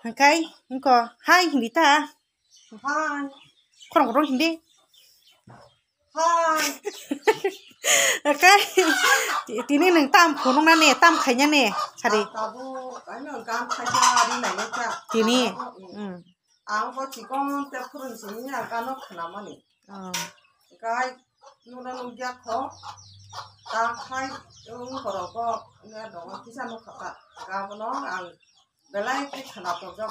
Hangkai, engko, hai Hindita. Hai. Korong Hindi. Hai. Hangkai, tini neng tam phunung na ne, tam khainya ne, sari. Tabu, cái nào cam khai ra đi này nhá cha. Tini. Áo có chỉ có tập phun xí nhà cam nó khả mà nè. Cái nó đang nung giác khó. Ta khai nó có nghe đó cái sao nó khả cam nó ăn. Bây giờ cái khả năng của nó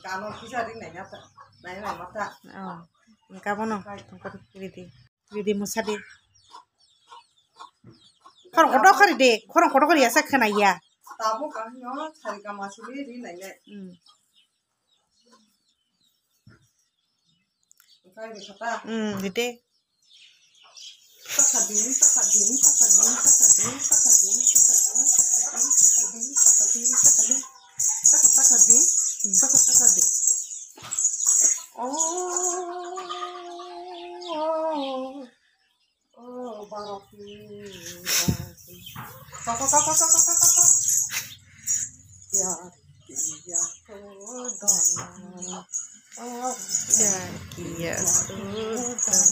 cam nó cái sao đi này nhá ta. Này mà ta. Cam nó, Ridi musadi. Korong kotor kari de, korong kotor kari asa kena ya. Tabu kan nó cari cam masih di này nè. Cái gì kata? Dite. Takadin. Oh, baraki. Kaka. Ya, kodana. Ya, sudah.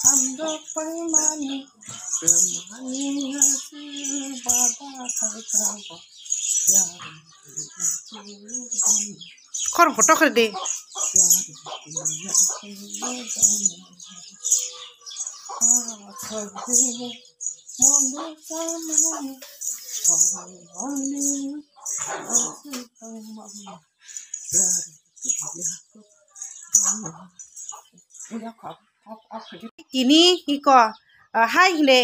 हम दो पैमाने Korong kotor kari de. Ini iko hai hile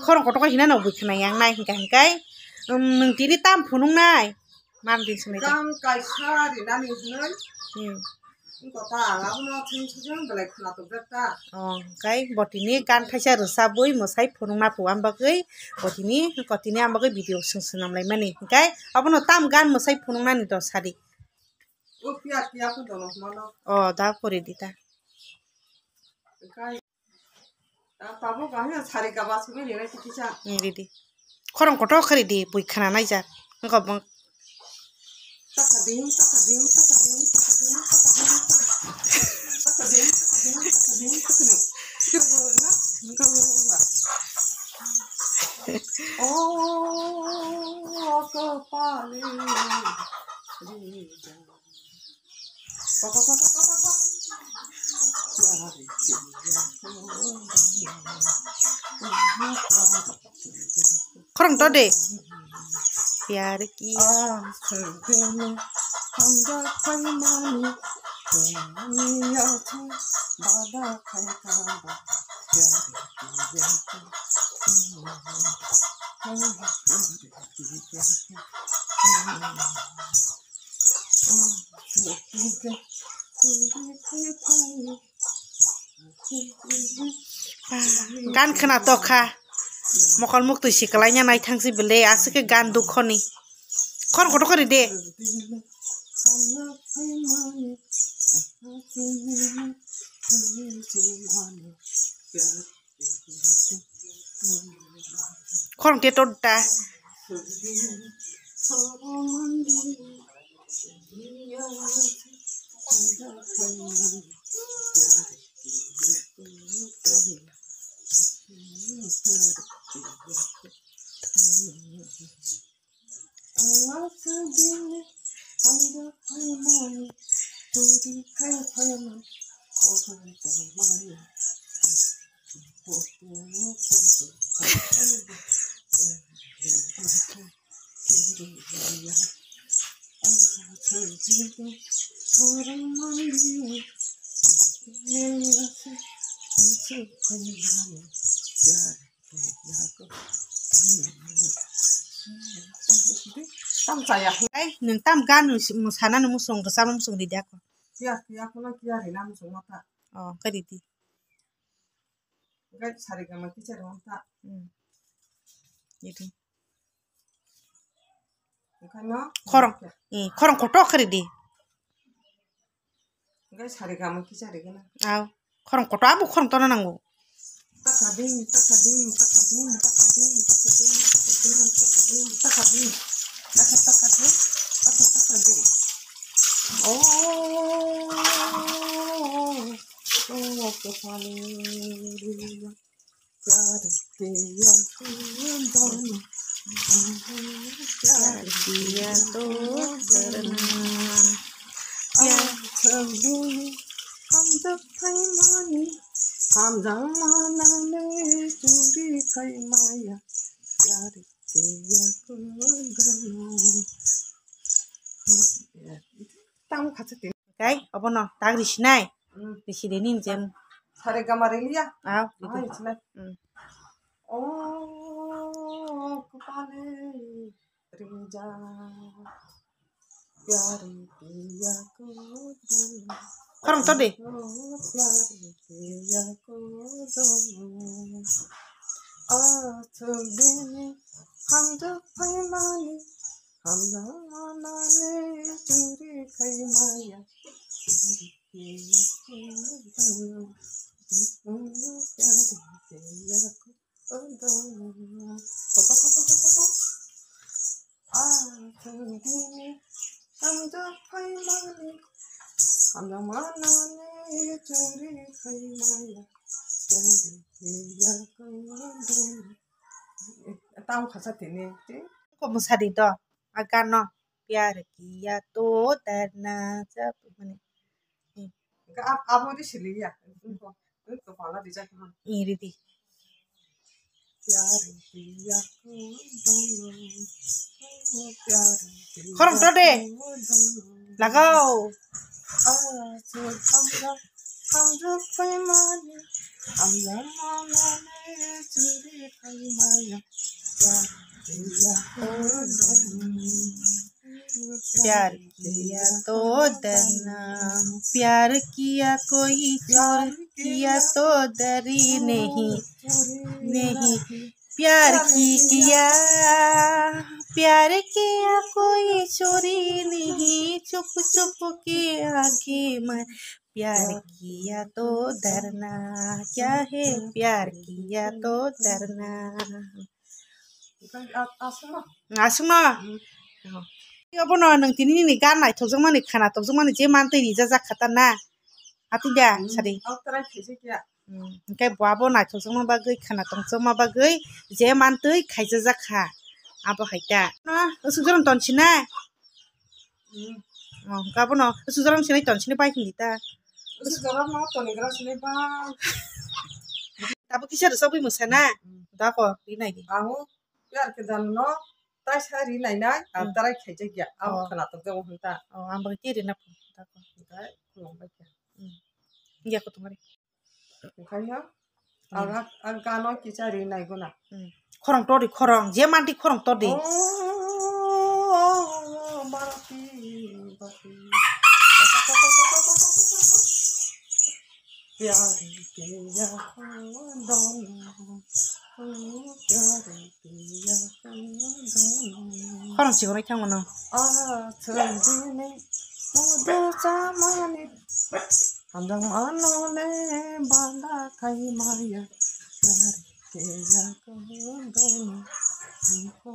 korong kotor kari hina no bukna yang nai hingkai nung tini tam phunung nai mam din sunai cam cài sa thì đang nhìn thấy có ta là nó thêm chút cái này là tổ chức ta cái bọt ini gan thaisa rusa bui mosai phunung na puam bagai bọt ini am bagai video sung nam lai mani hingkai abono tam gan mosai phunung na ni do sari ô kia cũng được mà da pore dita cái tabu cái này sari cái bát में लेना किसी चा didi korong kotor kari de bui khana nai ja ngko bang takadin oh kepala korong to de pyar kiya हमदा पैमाने दुनिया से बाबा खैकाबा प्यार gan khana to kha mokal muk tu sikalainya nai thangsi bele asike gan dukhoni korong kotor kari de korong te toda tam saya nung tam gan musana nu musung rasa musung di dia ko kia kalau kia thì nam xuống mata kari di cái sari cái mà kia rồi ta itu cái nó korong kotor kari di cái sari cái mà kia rồi cái nó korong kotor abu korong to nango takadin Takabi. Takatakabi. Takatakabi. Oh, kepala dia. प्यार किया तो डरना प्यार हम जब मानी हम जमाना ने चूरी खाई माया प्यार किया तो डरना tamu kacetin cái apa no tak di sini di sini nih jen sare gamarilia itu itu oh kepala rinja प्यार किया को orang tuh deh प्यार किया को दोनों आज दिन हम जब पैमाने हम जमाना ने चूरी खाई माया प्यार किया को दोनों आज दिन हम जब पैमाने हम जमाना ने चूरी खाई माया प्यार किया को दोनों tahu kacetin nih kok musadi to akan no प्यार किया तो डरना सब mana enggak apa di sini ya itu kepala di sana iri di प्यार किया को दोनों प्यार orang tuh deh lagau आज हम जब पैमाने हम जमाना ने चूरी खाई माया प्यार किया तो डरना प्यार किया कोई चोर किया तो डरी नहीं नहीं प्यार किया कोई चोरी नहीं चुप चुप के आगे मैं प्यार किया तो डरना क्या है प्यार किया तो डरना asma apa no nang tini ni gan nai thojong mani khana tojong mani je man tei rija jak khata na ati da sari kai babo nai thojong ma bagai khana tongchong ma bagai je man tei khaija jak kha abo haita na usujorong tonchina gabo no usujorong sinai tonchini bai hindi ta usujorong no tonigra sinai ba tabu kisar sabai musana da ko rinai di प्यार के दान no ताई सारी नाई नाई अब ताराई खाइजे गया अब खाना तो जब होता am bagi ri na pu ta ko ताई खुलम बाय ya ko tumari खाया अब गानो की सारी नाई गुना khorong to di khorong je manti khorong to di Bapi Bapi प्यार किया दोनों khorong si gonai thang mono दिन मुदे सामाने हम जमाना ने बांधा खाई माया प्यार किया को दोनों हमको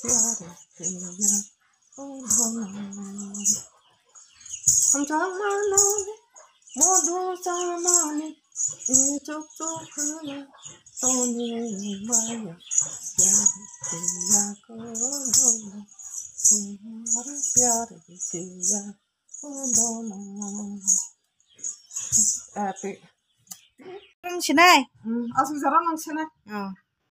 प्यार किया को दोनों हम जमाना ने मुदे सामाने चुप चुप तोने माया प्यार किया को दोनों तुम्हारा प्यार किया को दोनों Rang sinai asal jarang nang sana